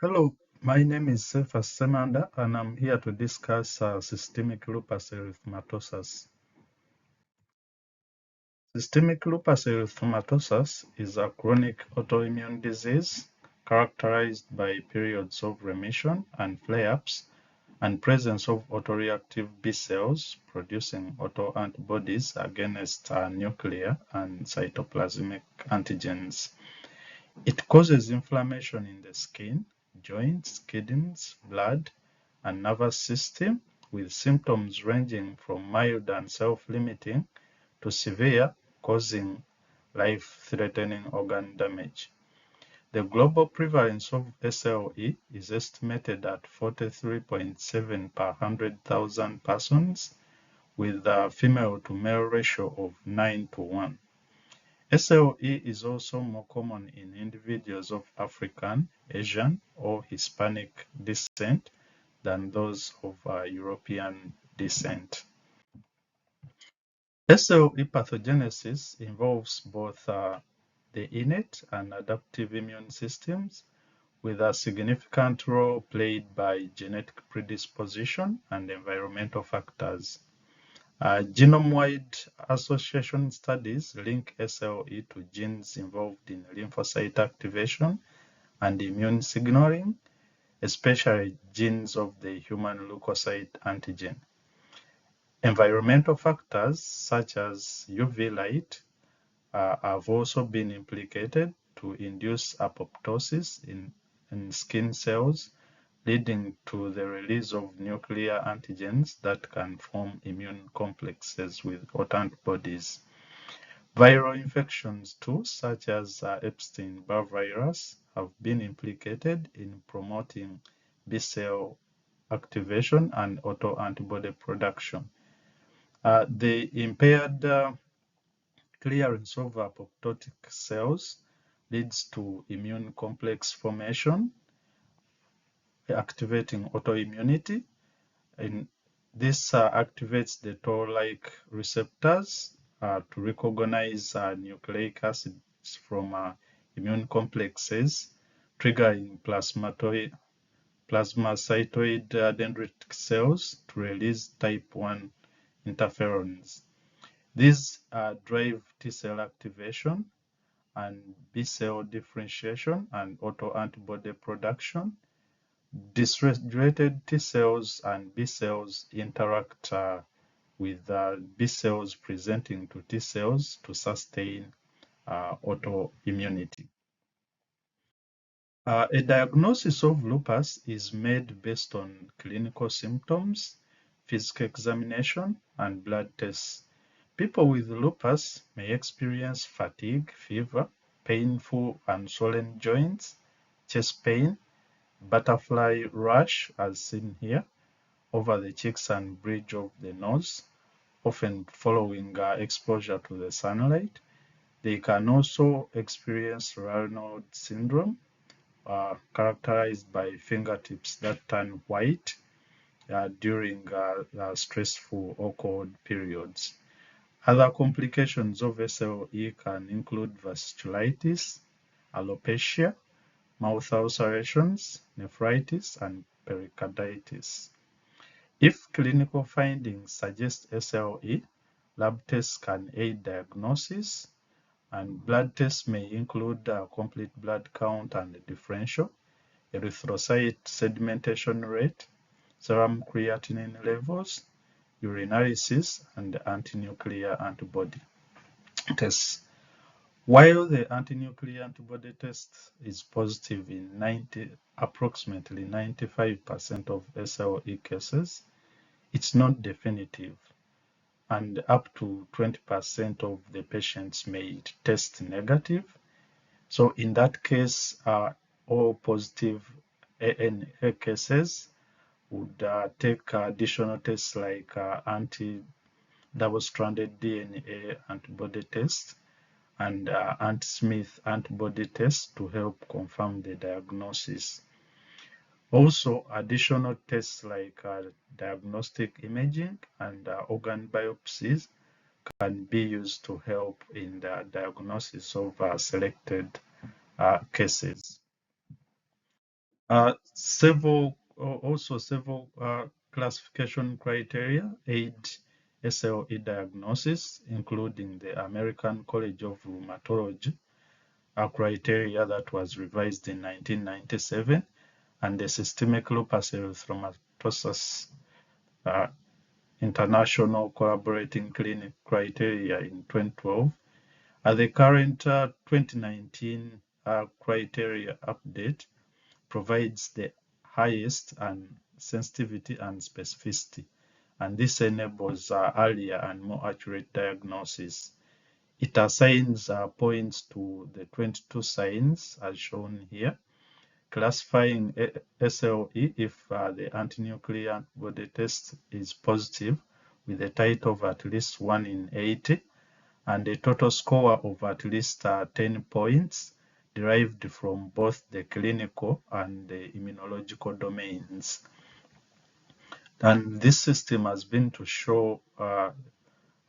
Hello, my name is Cephus Ssemanda, and I'm here to discuss systemic lupus erythematosus. Systemic lupus erythematosus is a chronic autoimmune disease characterized by periods of remission and flare-ups and presence of autoreactive B cells producing autoantibodies against nuclear and cytoplasmic antigens. It causes inflammation in the skin, joints, kidneys, blood, and nervous system, with symptoms ranging from mild and self-limiting to severe, causing life-threatening organ damage. The global prevalence of SLE is estimated at 43.7 per 100,000 persons, with a female to male ratio of 9 to 1. SLE is also more common in individuals of African, Asian, or Hispanic descent than those of European descent. SLE pathogenesis involves both the innate and adaptive immune systems, with a significant role played by genetic predisposition and environmental factors. Genome-wide association studies link SLE to genes involved in lymphocyte activation and immune signaling, especially genes of the human leukocyte antigen. Environmental factors such as UV light have also been implicated to induce apoptosis in skin cells, leading to the release of nuclear antigens that can form immune complexes with autoantibodies. Viral infections too, such as Epstein-Barr virus, have been implicated in promoting B-cell activation and autoantibody production. The impaired clearance of apoptotic cells leads to immune complex formation, activating autoimmunity, and this activates the toll-like receptors to recognize nucleic acids from immune complexes, triggering plasmacytoid dendritic cells to release type 1 interferons. These drive T cell activation and B cell differentiation and autoantibody production. Dysregulated T cells and B cells interact with B cells presenting to T cells to sustain autoimmunity. A diagnosis of lupus is made based on clinical symptoms, physical examination, and blood tests. People with lupus may experience fatigue, fever, painful and swollen joints, chest pain, butterfly rash, as seen here, over the cheeks and bridge of the nose, often following exposure to the sunlight. They can also experience Raynaud syndrome, characterized by fingertips that turn white during stressful or cold periods. Other complications of SLE can include vasculitis, alopecia, mouth ulcerations, nephritis, and pericarditis. If clinical findings suggest SLE, lab tests can aid diagnosis, and blood tests may include complete blood count and differential, erythrocyte sedimentation rate, serum creatinine levels, urinalysis, and anti-nuclear antibody tests. While the anti-nuclear antibody test is positive in approximately 95% of SLE cases, it's not definitive, and up to 20% of the patients may test negative. So in that case, all positive ANA cases would take additional tests like anti-double-stranded DNA antibody test and anti-Smith antibody test to help confirm the diagnosis. Also, additional tests like diagnostic imaging and organ biopsies can be used to help in the diagnosis of selected cases. Several classification criteria aid SLE diagnosis, including the American College of Rheumatology, a criteria that was revised in 1997, and the Systemic Lupus Erythematosus International Collaborating Clinic criteria in 2012. The current 2019 criteria update provides the highest and sensitivity and specificity, and this enables earlier and more accurate diagnosis. It assigns points to the 22 signs as shown here, classifying SLE if the antinuclear antibody test is positive with a titer of at least 1 in 80 and a total score of at least 10 points derived from both the clinical and the immunological domains. And this system has been to show a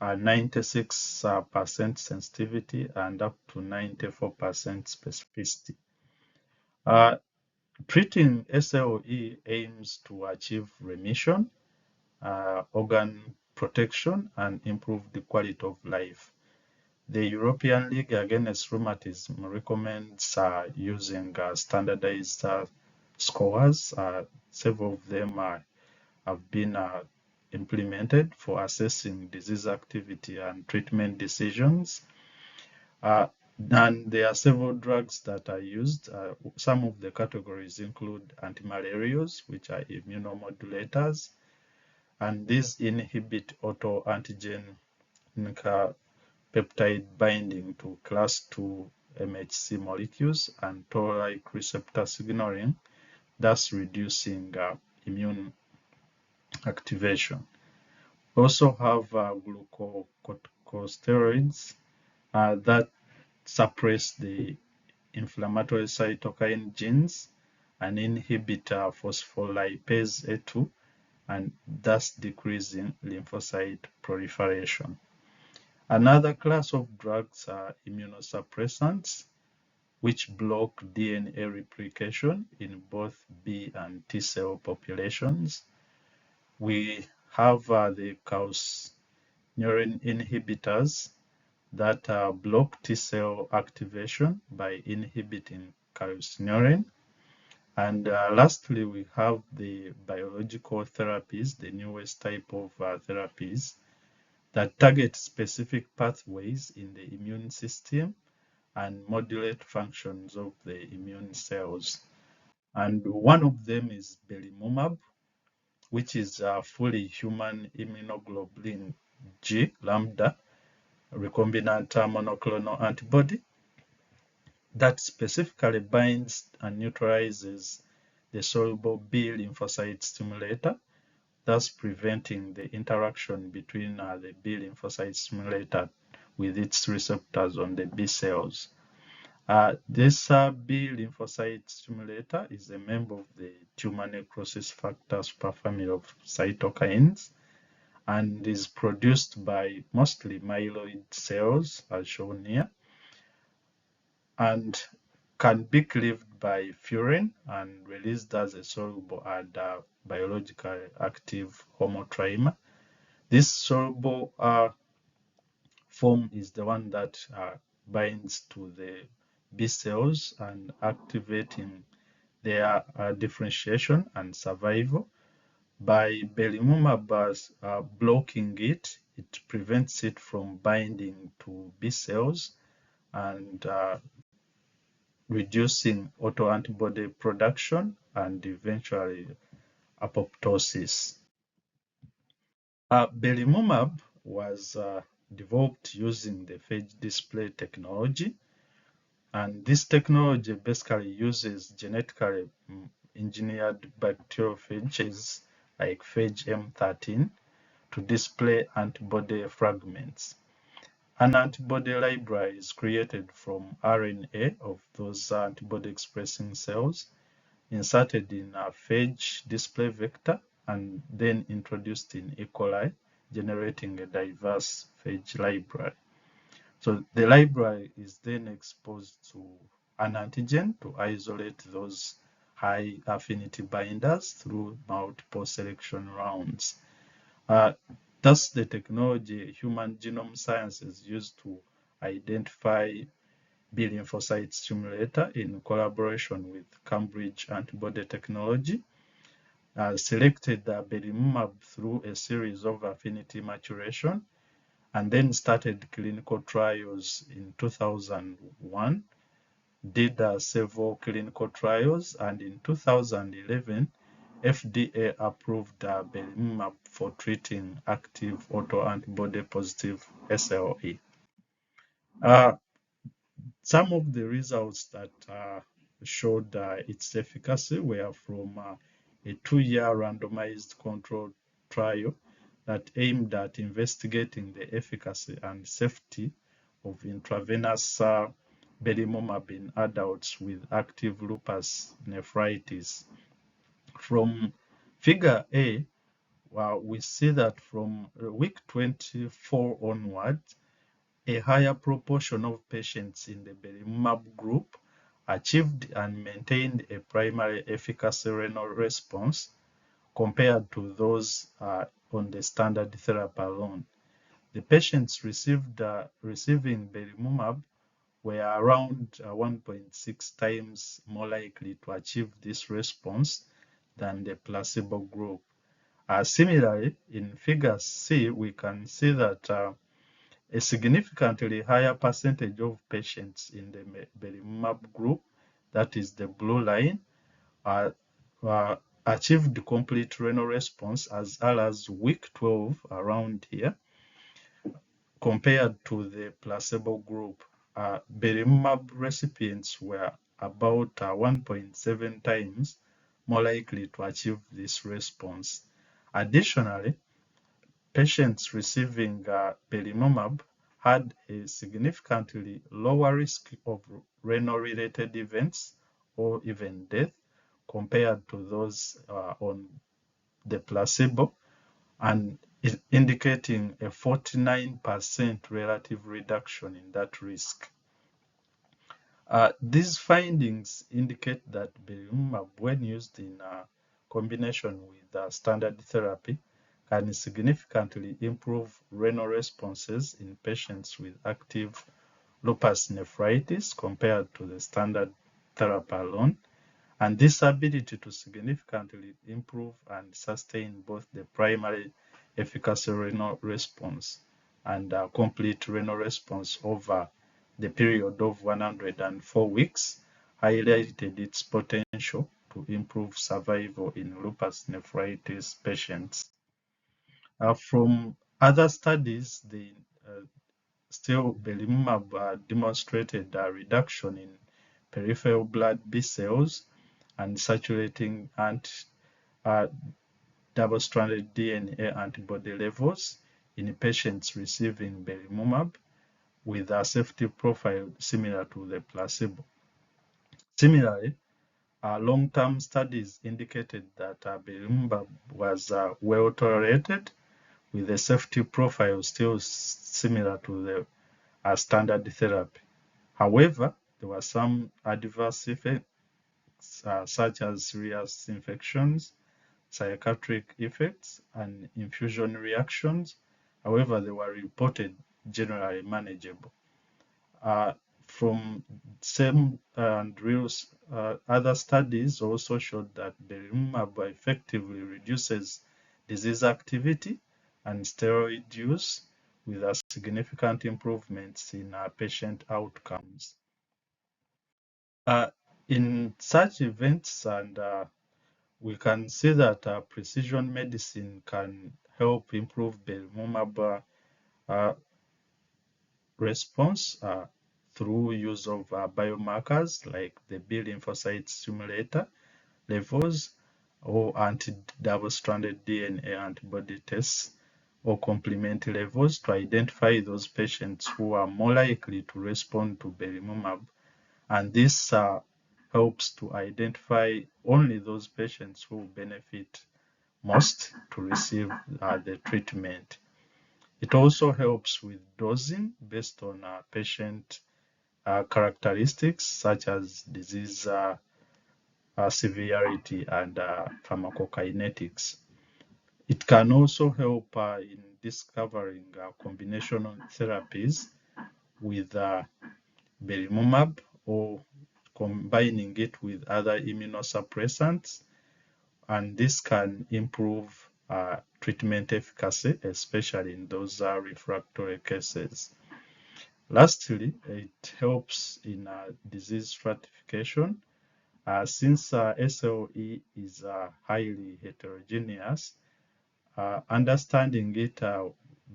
96% sensitivity and up to 94% specificity. Treating SLE aims to achieve remission, organ protection, and improve the quality of life. The European League Against Rheumatism recommends using standardized scores. Several of them have been implemented for assessing disease activity and treatment decisions. And there are several drugs that are used. Some of the categories include antimalarials, which are immunomodulators, and these inhibit autoantigen peptide binding to class 2 MHC molecules and toll-like receptor signaling, thus reducing immune activation. We also have glucocorticosteroids that suppress the inflammatory cytokine genes and inhibit phospholipase A2 and thus decreasing lymphocyte proliferation. Another class of drugs are immunosuppressants, which block DNA replication in both B and T cell populations. We have the calcineurin inhibitors that block T cell activation by inhibiting calcineurin. And lastly, we have the biological therapies, the newest type of therapies that target specific pathways in the immune system and modulate functions of the immune cells. And one of them is belimumab, which is a fully human immunoglobulin G lambda recombinant monoclonal antibody that specifically binds and neutralizes the soluble B lymphocyte stimulator, thus preventing the interaction between the B lymphocyte stimulator with its receptors on the B cells. This B lymphocyte stimulator is a member of the tumor necrosis factor superfamily of cytokines and is produced by mostly myeloid cells, as shown here, and can be cleaved by furin and released as a soluble and biologically active homotrimer. This soluble form is the one that binds to the B cells and activating their differentiation and survival. By belimumab blocking it, it prevents it from binding to B cells and reducing autoantibody production and eventually apoptosis. Belimumab was developed using the phage display technology, and this technology basically uses genetically engineered bacteriophages like phage M13 to display antibody fragments. An antibody library is created from RNA of those antibody expressing cells, inserted in a phage display vector, and then introduced in E. coli, generating a diverse phage library. So the library is then exposed to an antigen to isolate those high affinity binders through multiple selection rounds. That's the technology human genome sciences used to identify B lymphocyte stimulator in collaboration with Cambridge Antibody Technology. Selected belimumab through a series of affinity maturation and then started clinical trials in 2001, did several clinical trials, and in 2011, FDA approved belimumab for treating active autoantibody positive SLE. Some of the results that showed its efficacy were from a 2-year randomized controlled trial that aimed at investigating the efficacy and safety of intravenous belimumab in adults with active lupus nephritis. From figure A, we see that from week 24 onwards, a higher proportion of patients in the belimumab group achieved and maintained a primary efficacy renal response compared to those on the standard therapy alone. The patients receiving belimumab were around 1.6 times more likely to achieve this response than the placebo group. Similarly, in figure C, we can see that a significantly higher percentage of patients in the belimumab group, that is the blue line, achieved complete renal response as early as week 12 around here, compared to the placebo group. Belimumab recipients were about 1.7 times more likely to achieve this response. Additionally, patients receiving belimumab had a significantly lower risk of renal-related events or even death compared to those on the placebo, and indicating a 49% relative reduction in that risk. These findings indicate that belimumab, when used in combination with standard therapy, can significantly improve renal responses in patients with active lupus nephritis compared to the standard therapy alone. And this ability to significantly improve and sustain both the primary efficacy renal response and complete renal response over the period of 104 weeks highlighted its potential to improve survival in lupus nephritis patients. From other studies, still belimumab demonstrated a reduction in peripheral blood B cells and circulating double-stranded DNA antibody levels in patients receiving belimumab with a safety profile similar to the placebo. Similarly, long-term studies indicated that belimumab was well tolerated with a safety profile still similar to the standard therapy. However, there were some adverse effects such as serious infections, psychiatric effects, and infusion reactions. However, they were reported generally manageable. From same and real other studies also showed that belimumab effectively reduces disease activity and steroid use with a significant improvements in patient outcomes. In such events, and we can see that precision medicine can help improve belimumab response through use of biomarkers like the B lymphocyte stimulator levels or anti-double-stranded DNA antibody tests or complement levels to identify those patients who are more likely to respond to belimumab. And this helps to identify only those patients who benefit most to receive the treatment. It also helps with dosing based on patient characteristics such as disease severity and pharmacokinetics. It can also help in discovering combination therapies with belimumab or combining it with other immunosuppressants, and this can improve treatment efficacy, especially in those refractory cases. Lastly, it helps in disease stratification. Since SLE is highly heterogeneous, understanding it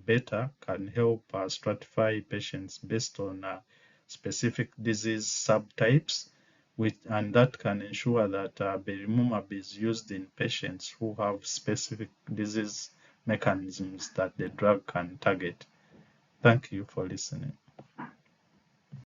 better can help stratify patients based on specific disease subtypes, and that can ensure that belimumab is used in patients who have specific disease mechanisms that the drug can target. Thank you for listening.